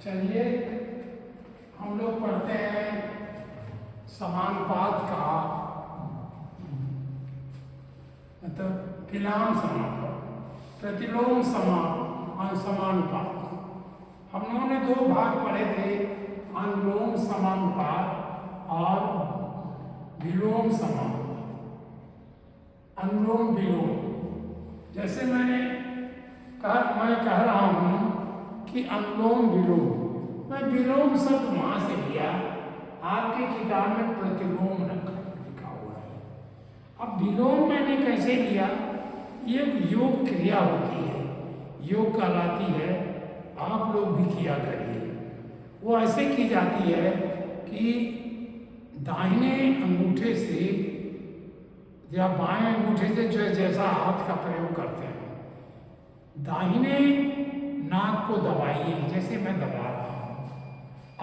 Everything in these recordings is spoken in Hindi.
चलिए हम लोग पढ़ते हैं समानुपात का मतलब विलोम समानुपात, प्रतिलोम समानुपात। हम लोगों ने दो भाग पढ़े थे, अनुलोम समानुपात और विलोम समानुपात। अनुलोम विलोम, जैसे मैं कह रहा हूँ कि अनुलोम विलोम, मैं विलोम शब्द वहां से लिया, आपके किताब में प्रतिलोम लिखा हुआ है। अब विलोम मैंने कैसे लिया? ये योग क्रिया होती है, योग कहलाती है, आप लोग भी किया करिए। वो ऐसे की जाती है कि दाहिने अंगूठे से या बाएं अंगूठे से जो जैसा हाथ का प्रयोग करते हैं, दाहिने नाक को दबाइए जैसे मैं दबा रहा हूं,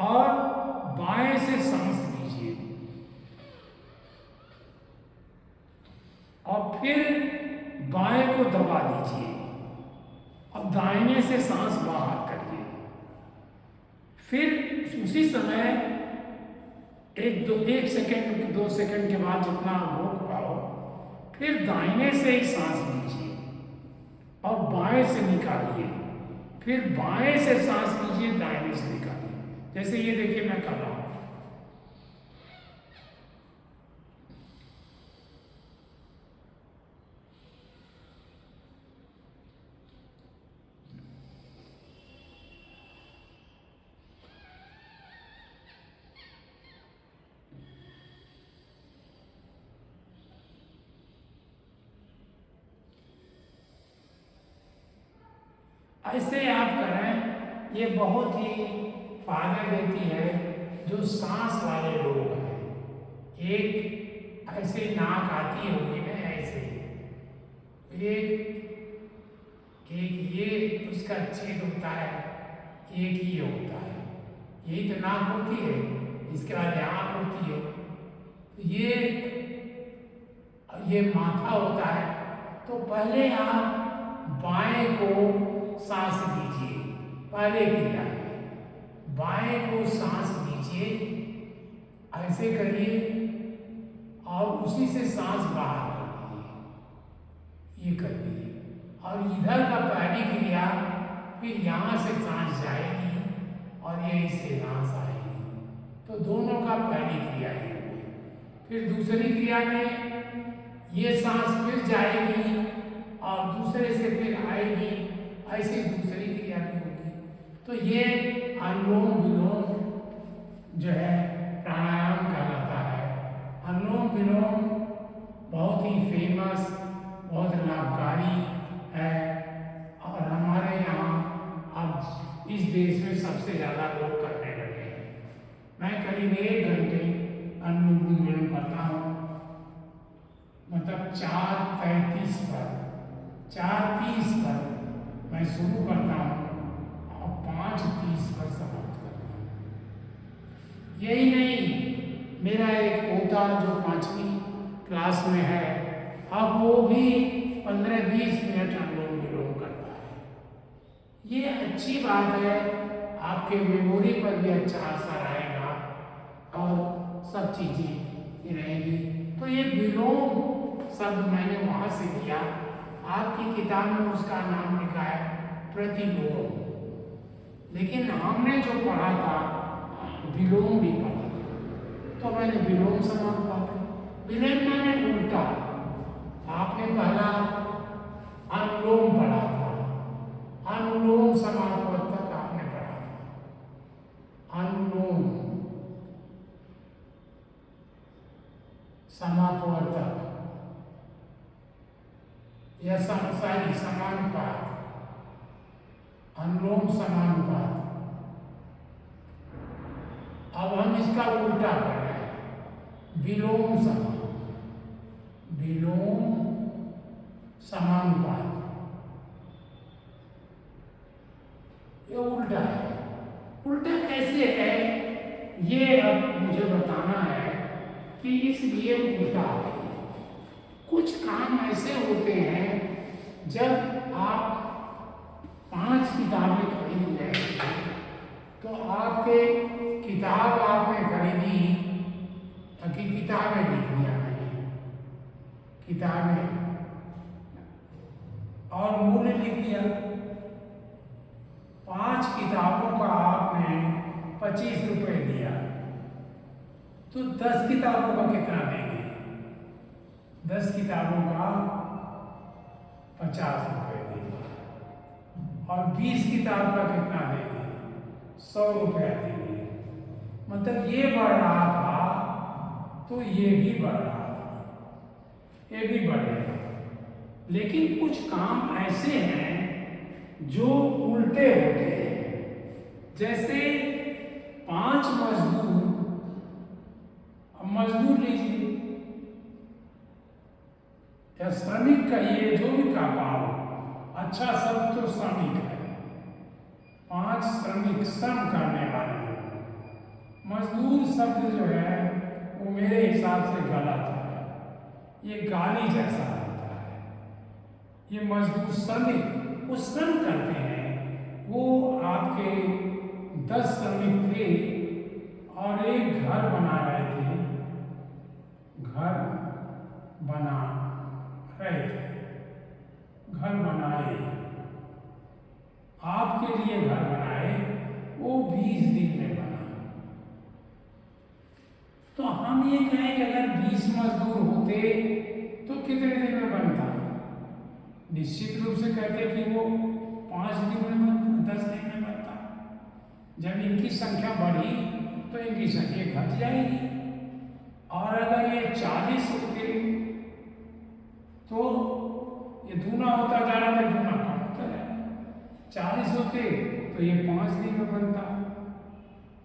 और बाएं से सांस लीजिए और फिर बाएं को दबा दीजिए और दाहिने से सांस बाहर करिए। फिर उसी समय एक सेकंड 2 सेकंड के बाद जितना रोक पाओ, फिर दाहिने से ही सांस लीजिए और बाएं से निकालिए, फिर बाएं से सांस लीजिए, दाहिने से निकालिए। जैसे ये देखिए मैं कर रहा हूं। ऐसे आप करें, ये बहुत ही फायदा देती है जो सांस वाले लोग हैं। एक ऐसे नाक आती होगी ना, ऐसे एक ये उसका छेद होता है, एक ही होता है, यही तो नाक होती है, इसके बाद आँख होती है, ये माथा होता है। तो पहले आप बाएं को सांस लीजिए, पहले क्रिया में बाएं को सांस लीजिए, ऐसे करिए और उसी से सांस बाहर कर दीजिए, ये कर दीजिए। और इधर का पहली क्रिया, फिर यहाँ से सांस जाएगी और ये इससे सांस आएगी, तो दोनों का पहली क्रिया ये हुई। फिर दूसरी क्रिया में ये सांस फिर जाएगी और दूसरे से फिर आएगी, ऐसी दूसरी क्रिया भी होगी। तो ये अनुलोम विलोम जो है प्राणायाम कहलाता है। अनुलोम विलोम बहुत ही फेमस, बहुत लाभकारी है और हमारे यहाँ अब इस देश में सबसे ज़्यादा लोग करने लगे हैं। मैं करीब 1 घंटे अनुलोम विलोम करता हूँ, मतलब 4:35 पर 4:30 पर मैं शुरू करता हूँ और 5:30 पर समाप्त करता हूँ। यही नहीं, मेरा एक पोता जो 5वीं क्लास में है, अब वो भी 15-20 मिनट अनुलोम विलोम करता है। ये अच्छी बात है, आपके मेमोरी पर भी अच्छा असर आएगा और सब चीज़ें रहेंगी। तो ये विलोम शब्द मैंने वहाँ से लिया, आपकी किताब में उसका नाम लिखा है प्रतिलोम, लेकिन हमने जो पढ़ा था विलोम भी पढ़ा था, तो मैंने विलोम समानुपात। विलोम मैंने उल्टा, आपने पहला अनुलोम पढ़ा था, अनुलोम समानुपात तक आपने पढ़ा था, अनुलोम समानुपात तक या समानुपात, अनुलोम समानुपात। अब हम इसका उल्टा कर रहे हैं, विलोम समानुपात। ये उल्टा है। उल्टा कैसे है ये अब मुझे बताना है कि इसलिए उल्टा है। कुछ काम ऐसे होते हैं, जब आप 5 किताबें खरीद जाएंगे तो आपके किताब आपने खरीदी, कि किताबें लिख दिया मैंने, किताबें, और मूल्य लिख दिया। 5 किताबों का आपने 25 रुपए दिया, तो 10 किताबों का कितना देंगे? 10 किताबों का 50 रुपए देंगे, और 20 किताब का कितना देंगे? 100 रुपया देंगे। मतलब ये बढ़ रहा था तो ये भी बढ़ रहा था, ये भी बढ़ेगा। लेकिन कुछ काम ऐसे हैं जो उल्टे होते हैं। जैसे 5 मजदूर, अब मजदूर लीजिए या श्रमिक, का ये जो भी काम हो, अच्छा सब तो श्रमिक है, 5 श्रमिक, श्रम करने वाले लोग। मजदूर शब्द जो है वो मेरे हिसाब से गलत है, ये गाली जैसा रहता है। ये मजदूर श्रमिक वो श्रम करते हैं। वो आपके 10 श्रमिक थे और एक घर बना रहे थे, घर बना रहे थे, घर बनाए, आपके लिए घर बनाए, वो 20 दिन में बना। तो हम ये कहें कि अगर 20 मजदूर होते तो कितने दिन में बनता? निश्चित रूप से कहते कि वो 5 दिन में बनता, 10 दिन में बनता। जब इनकी संख्या बढ़ी तो इनकी संख्या घट जाएगी। और अगर ये 40 होते तो ये दूना होता जा रहा था, दूना कम होता जा रहा। 40 होते तो ये 5 दिन में बनता,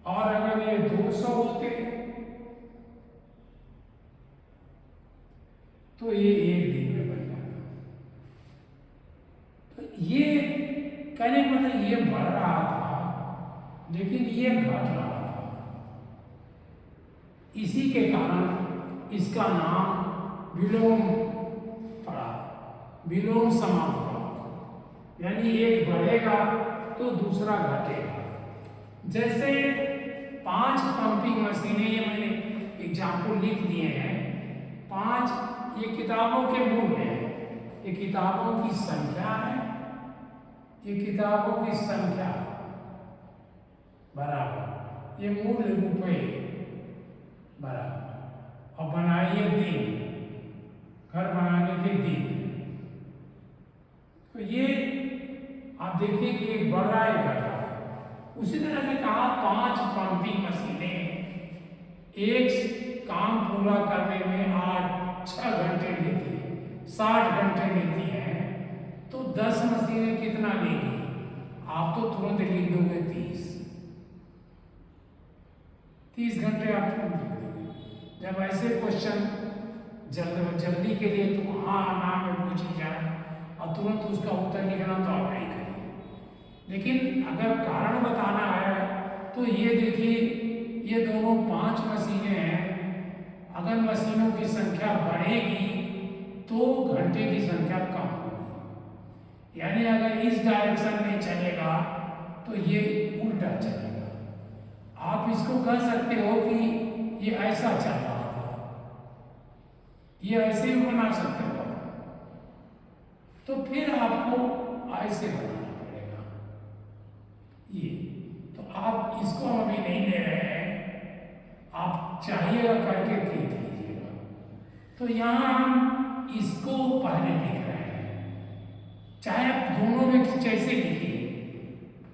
और अगर ये 200 होते तो ये 1 दिन में बन जाता। तो ये कहने का मतलब ये बढ़ रहा था, लेकिन ये घट रहा था। इसी के कारण इसका नाम विलोम पड़ा, विलोम समानुपात। यानी एक बढ़ेगा तो दूसरा घटेगा। जैसे 5 पंपिंग मशीनें, ये मैंने एग्जाम्पल लिख दिए हैं। 5 ये किताबों के मूल्य हैं, ये किताबों की संख्या है, ये किताबों की संख्या बराबर ये मूल्य रुपए बराबर, और बनाइए दिन, घर बनाने के दिन। तो ये आप देखिए कि एक बढ़ रहा है, घट रहा है। उसी तरह से कहा 5 पंपिंग मशीनें एक काम पूरा करने में 6 घंटे लेती है, 60 घंटे लेती है, तो 10 मशीनें कितना लेंगी? आप तो तुरंत लिख दोगे 30 घंटे आप तुरंत लिख दोगे। जब ऐसे क्वेश्चन जल्दी के लिए तो हाँ ना में पूछी जाए और तुरंत उसका उत्तर लिखना, तो आप नहीं करिए। लेकिन अगर कारण बताना है तो ये देखिए, ये दोनों 5 मशीनें हैं। अगर मशीनों की संख्या बढ़ेगी तो घंटे की संख्या कम होगी। यानी अगर इस डायरेक्शन में चलेगा तो ये उल्टा चलेगा। आप इसको कह सकते हो कि ये ऐसा चल रहा था, ये ऐसे ही बना सकते हो। तो फिर आपको ऐसे बनाना पड़ेगा। ये तो आप इसको हम अभी नहीं ले रहे हैं, आप चाहिएगा करके देख लीजिएगा। तो यहाँ हम इसको पहले लिख रहे हैं, चाहे आप दोनों में जैसे लिखिए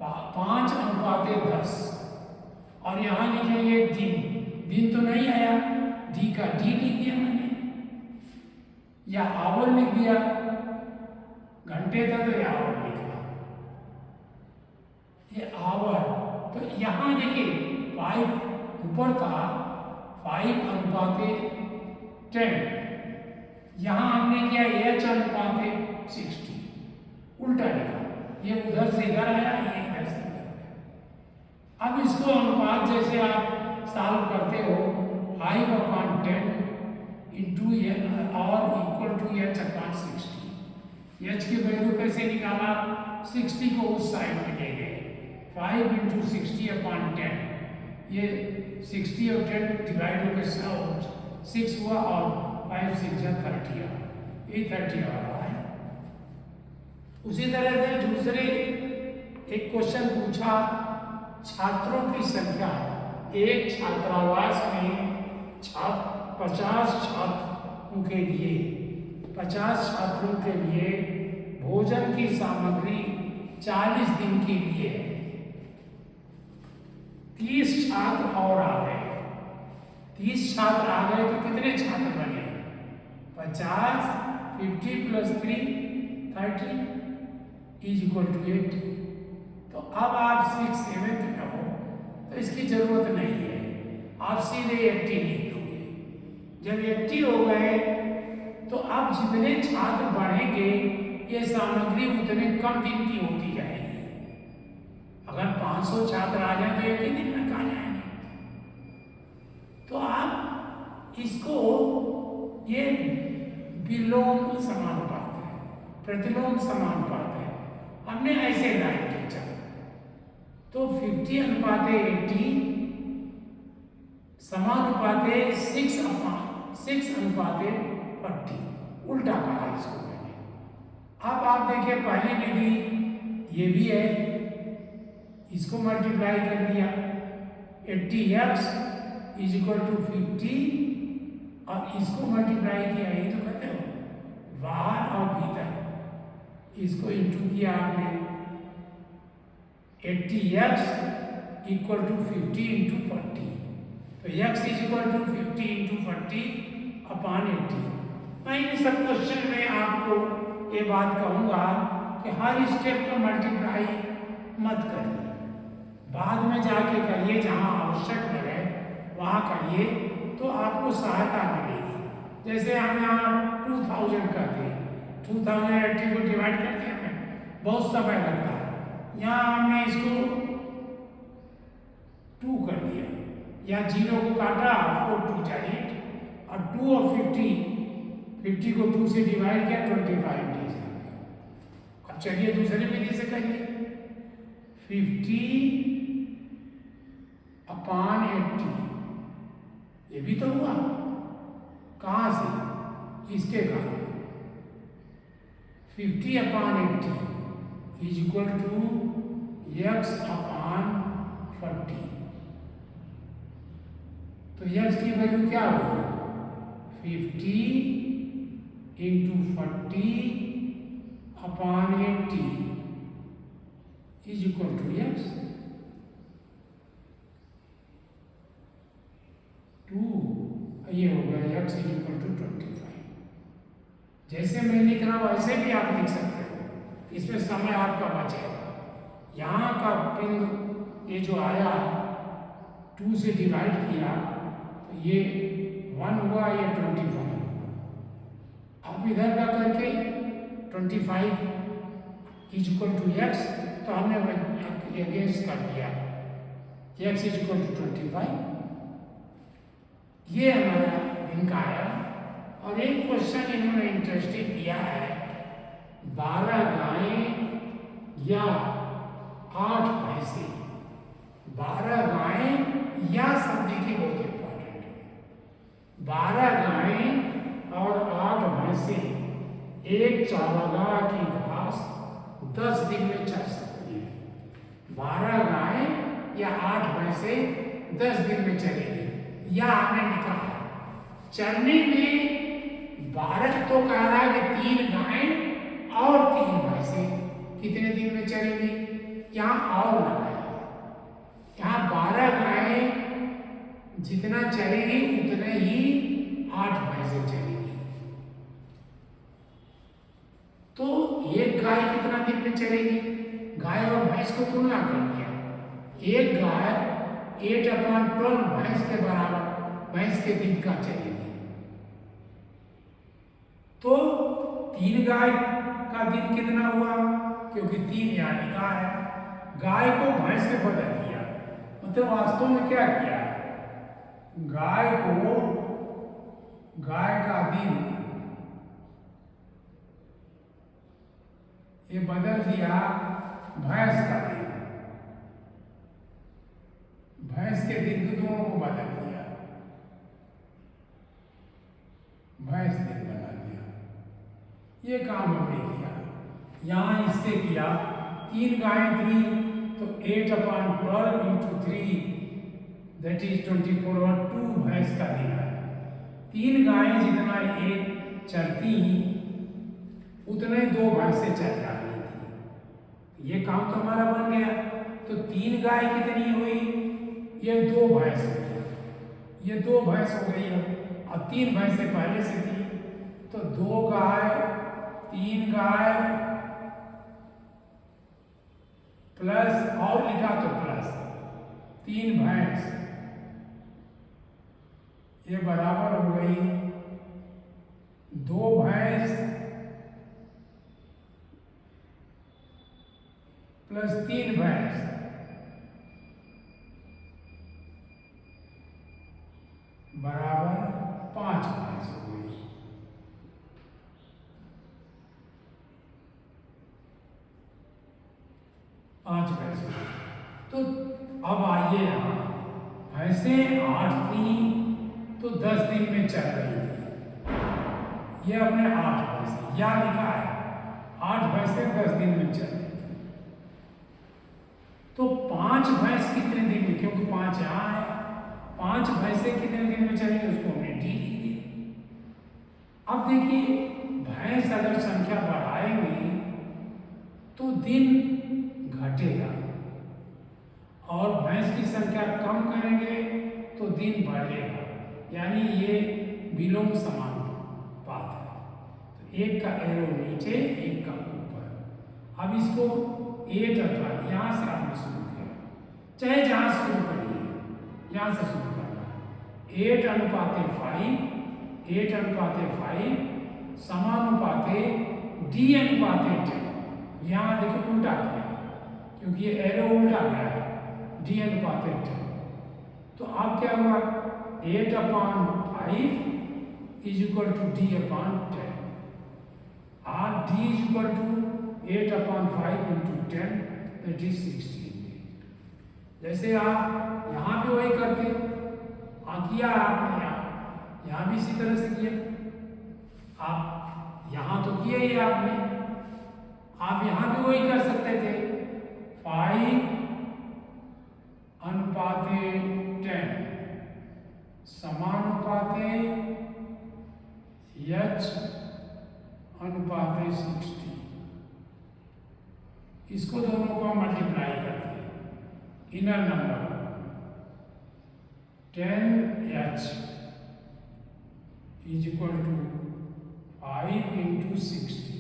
5:10, और यहाँ लिखेंगे दिन तो नहीं आया, डी का डी लिख दिया मैंने, या आवर लिख दिया, घंटे था तो ये आवर लिखा, ये आवर। तो यहाँ देखिए 5 ऊपर था 5:10, यहाँ हमने किया H/60, उल्टा लिखा। ये उधर से इधर आया, ये इधर से इधर आया। अब इसको अनुपात जैसे आप सॉल्व करते हो, 5/10 इंटू और इक्वल टू H/60। H की वैल्यू कैसे निकाला? 60 को उस साइड में ले गए, 5 × 60/10 ये 60 और 10 डिवाइड होकर 6 हुआ और 5 6 जा 30 आ, ये 30 आ रहा है। उसी तरह से दूसरे एक क्वेश्चन पूछा, छात्रों की संख्या एक छात्रावास में 50 छात्रों के लिए 50 छात्रों के लिए भोजन की सामग्री 40 दिन के लिए है। 30 छात्र और आ गए, 30 छात्र आ गए तो कितने छात्र बने? 50 50 प्लस 3 30 इज इक्वल टू 80। तो अब आप 6 7 में हो तो इसकी जरूरत नहीं है, आप सीधे 80 लिख दोगे। जब 80 हो गए तो अब जितने छात्र बढ़ेंगे ये सामग्री उतने कम दिन की होती जाएगी। अगर 500 छात्र आ जाए तो एक ही दिन में कहाँ जाएंगे? तो आप इसको, ये विलोम समानुपात है, प्रतिलोम समानुपात है, हमने ऐसे लाइन खींचा। तो 50 अनुपाते 80 समानुपाते 6 अनुपाते 40, उल्टा कहा इसको मैंने। अब आप देखिए पहली विधि ये भी है, इसको मल्टीप्लाई कर दिया, 80x इज इक्वल टू 50 और इसको मल्टीप्लाई किया, यही तो कहते हो बाहर और भीतर, इसको इंटू किया आपने, 80x इक्वल टू 50 इंटू 40, तो x is equal to 50 into 40 upon 80। मैं इन सब क्वेश्चन में आपको ये बात कहूँगा कि हर स्टेप पर मल्टीप्लाई मत करिए, बाद में जाके करिए, जहाँ आवश्यक लगे वहाँ करिए तो आपको सहायता मिलेगी। जैसे हम यहाँ 2000 करते हैं, 2080 को डिवाइड करते हैं, हमें बहुत समय लगता है, यहाँ हमने इसको 2 कर दिया, या 0 को काटा, 4 2 जा 8 और 2 और 50 को 2 से डिवाइड किया, 25 डेज आ गया। अब चलिए दूसरे विधि से करिए, 50 अपॉन 80, ये भी तो हुआ, कहाँ से? इसके कारण 50 upon 80 is equal to x upon 40। तो x की वैल्यू क्या होगी? 50 into 40 upon 80 is equal to x 2, ये हो गया x इज इक्वल टू 25। जैसे मैं लिख रहा हूँ वैसे भी आप लिख सकते हो, इसमें समय आपका बचेगा। यहाँ का बिंदु ये जो आया 2 से डिवाइड किया तो ये 1 हुआ, ये 25 हुआ। अब इधर का करके 25 इज इक्वल टू x, तो हमने अगेंस्ट कर दिया, x इज इक्वल टू 25। ये हमारा दिन का आया। और एक क्वेश्चन इन्होंने इंटरेस्टिंग दिया है, 12 गायें या 8 भैंसे। 12 गायें या शब्द की बहुत इंपॉर्टेंट है। 12 गायें और 8 भैंसे एक चारागाह की घास 10 दिन में चर सकती है। 12 गायें या 8 भैंसे 10 दिन में चलेगी, या आपने लिखा है चरने में 12 तो कह रहा है कि 3 गायें और 3 भैंसे कितने दिन में चलेगी, यहाँ और लगाया, यहाँ 12 गायें जितना चलेगी उतने ही 8 भैंसे चलेगी। तो एक गाय कितना दिन में चलेगी? गाय और भैंस को तुलना कर दिया, एक गाय 8/12 भैंस के बराबर भैंस के दिन का चलेगी। तो 3 गाय का दिन कितना हुआ? क्योंकि 3 यानी गाय, गाय को भैंस से बदल दिया, मतलब वास्तव में क्या किया? गाय को, गाय का दिन ये बदल दिया भैंस का दिन, भैंस के दिन तो दोनों को बदल दिया, भैंस दिन बना दिया। ये काम हमने किया। यहाँ इससे किया 3 गायें थी तो 8/12 into 3 that is 24 और 2 भैंस का दिन है। 3 गायें जितना एक चरती उतने 2 भैंसें चल रही थी। ये काम तो हमारा बन गया। तो 3 गाय कितनी हुई? ये 2 भैंस हुई, ये 2 भैंस हो गई है और 3 भैंसें पहले से थी। तो 2 गाय, 3 गाय प्लस और लिखा तो प्लस 3 भैंस, ये बराबर हो गई 2 भैंस प्लस 3 भैंस, बराबर 5 भैंस हो गई। तो अब आइए यहाँ, भैंसें 8 थी तो 10 दिन में चल रही थी। ये अपने 8 भैंसें, या लिखा है 8 भैंसें 10 दिन में चल रही थी। तो 5 भैंस कितने दिन में, क्योंकि 5 यहाँ है, 5 भैंसें कितने दिन में चलेंगे उसको हमने डी लिख दिया। अब देखिए, भैंस अगर संख्या बढ़ाएंगे तो दिन घटेगा और भैंस की संख्या कम करेंगे तो दिन बढ़ेगा, यानी ये विलोम समानुपात है। तो एक का एरो नीचे, एक का ऊपर। अब इसको 8 अथवा यहाँ से आपने शुरू किया, चाहे जहाँ शुरू करिए, यहाँ से शुरू करना है। 8:5, 8:5 समानुपाते D/10। यहाँ देखो उल्टा किया, क्योंकि ये एरो उल्टा गया है, D/10। तो अब क्या हुआ, 8/5 is equal to D/10 और D is equal to 8/5 into 10 that is 16। जैसे आप यहाँ भी वही करते, किया आपने यहाँ भी इसी तरह से किया। आप यहाँ तो किया ही आपने, आप यहाँ भी वही कर सकते थे, 5:10 समानुपाते H/60। इसको दोनों को मल्टीप्लाई करते हैं, inner number 10H is equal to 5 into 60।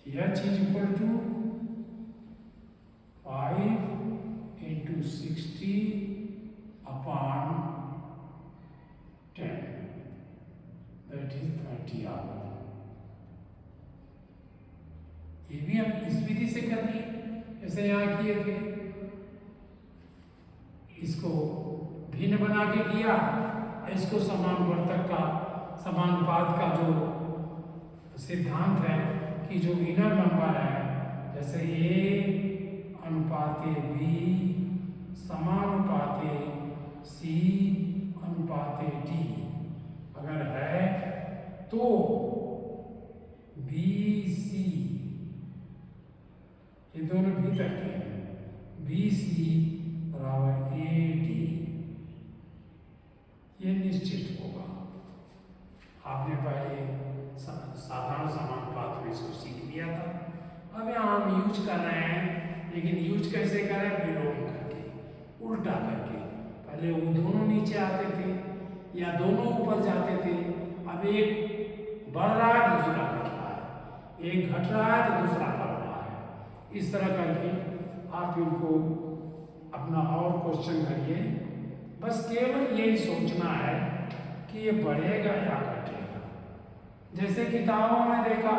H is equal to 5 into 60 upon 10, that is 30 hour। ये भी हम इस विधि से करनी, जैसे यहाँ किए थे, इसको भिन्न बना के किया, इसको समानुवर्तक का, समानुपात का जो सिद्धांत है कि जो इनर नंबर है, जैसे A/B समानुपाते C/D अगर है तो BC, ये दोनों भीतर के हैं, BC बराबर AD, ये निश्चित होगा। आपने पहले साधारण समानुपात में इसको सीख लिया था। अब यहाँ हम यूज कर रहे हैं, लेकिन यूज कैसे करें, विलोम करके, उल्टा करके। पहले वो दोनों नीचे आते थे या दोनों ऊपर जाते थे, अब एक बढ़ रहा है दूसरा घट रहा है, एक घट रहा है तो दूसरा बढ़ रहा है। इस तरह करके आप इनको अपना और क्वेश्चन करिए, बस केवल यही सोचना है कि ये बढ़ेगा या घटेगा। जैसे किताबों में देखा,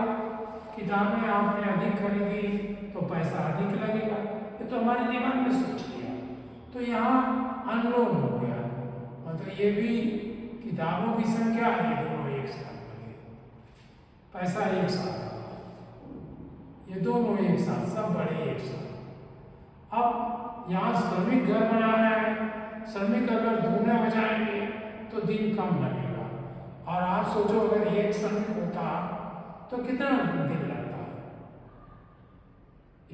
किताबें आपने अधिक खरीदी तो पैसा अधिक लगेगा, ये तो हमारे दिमाग में सोच लिया, तो यहाँ अनलोड हो गया, मतलब ये भी किताबों की संख्या, ये दोनों एक साथ बढ़े, पैसा एक साथ, ये दोनों एक साथ, सब बड़े एक साथ। अब यहाँ श्रमिक घर बना रहा है, श्रमिक अगर दूने हो जाएंगे तो दिन कम लगेगा। और आप सोचो अगर एक श्रमिक होता तो कितना दिन लगता,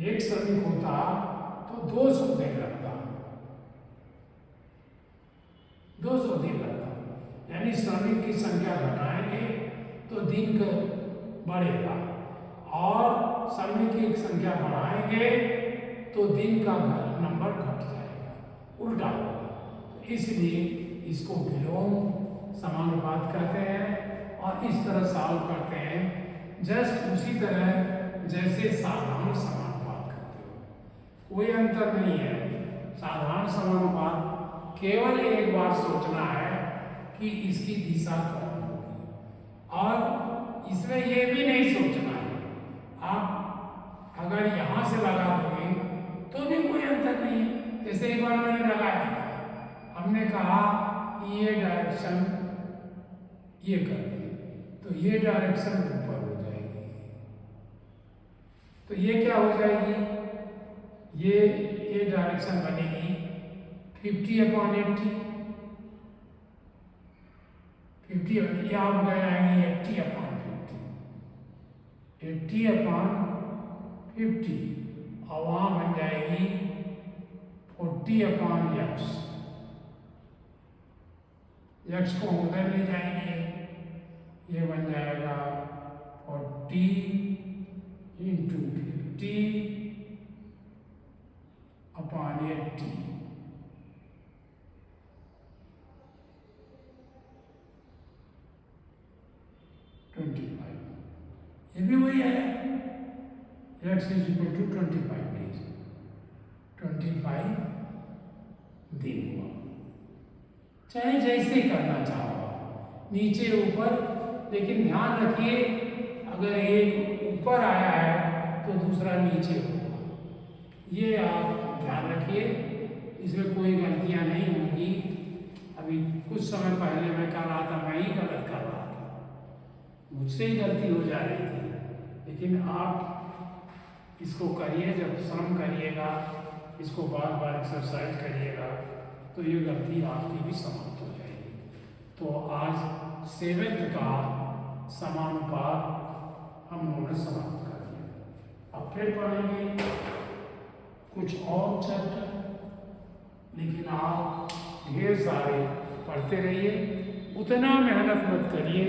एक श्रमिक होता तो 200 दिन लगता, 200 दिन लगता। यानी श्रमिक की संख्या घटाएंगे तो दिन का बढ़ेगा, और श्रमिक की संख्या बढ़ाएंगे तो दिन का नंबर घट जाएगा, उल्टा होगा। तो इसलिए इसको विलोम समानुपात कहते हैं और इस तरह सॉल्व करते हैं, जस्ट उसी तरह जैसे साधारण समानुपात करते हो। कोई अंतर नहीं है। साधारण समानुपात केवल एक बार सोचना है कि इसकी दिशा कौन होगी, और इसमें यह भी नहीं सोचना है आप अगर यहाँ से लगा दोगे तो भी कोई अंतर नहीं है। जैसे एक बार मैंने लगाया था, हमने कहा ये डायरेक्शन ये कर दी तो ये डायरेक्शन ऊपर हो जाएगी, तो ये क्या हो जाएगी, ये डायरेक्शन बनेगी 50/80, 50 आप गए आएंगे 80/50, 80/50, और वहाँ बन जाएगी 40/x, x को उधर ले जाएंगे, ये बन जाएगा 40 × 50/80, 25। ये भी वही है, x = 25 days, 25 दिन हुआ। चाहे जैसे करना चाहो नीचे ऊपर, लेकिन ध्यान रखिए अगर एक ऊपर आया है तो दूसरा नीचे होगा, ये आप ध्यान रखिए, इसमें कोई गलतियां नहीं होंगी। अभी कुछ समय पहले मैं कर रहा था, मैं ही गलत कर रहा था, मुझसे ही गलती हो जा रही थी, लेकिन आप इसको करिए, जब श्रम करिएगा, इसको बार बार एक्सरसाइज करिएगा तो ये गलती आपकी भी समाप्त हो जाएगी। तो आज 7th का समानुपात हम लोगों ने समाप्त कर दिया। अब फिर पढ़ेंगे कुछ और चैप्टर, लेकिन आप ढेर सारे पढ़ते रहिए, उतना मेहनत मत करिए,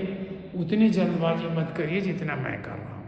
उतनी जल्दबाजी मत करिए जितना मैं कर रहा हूँ।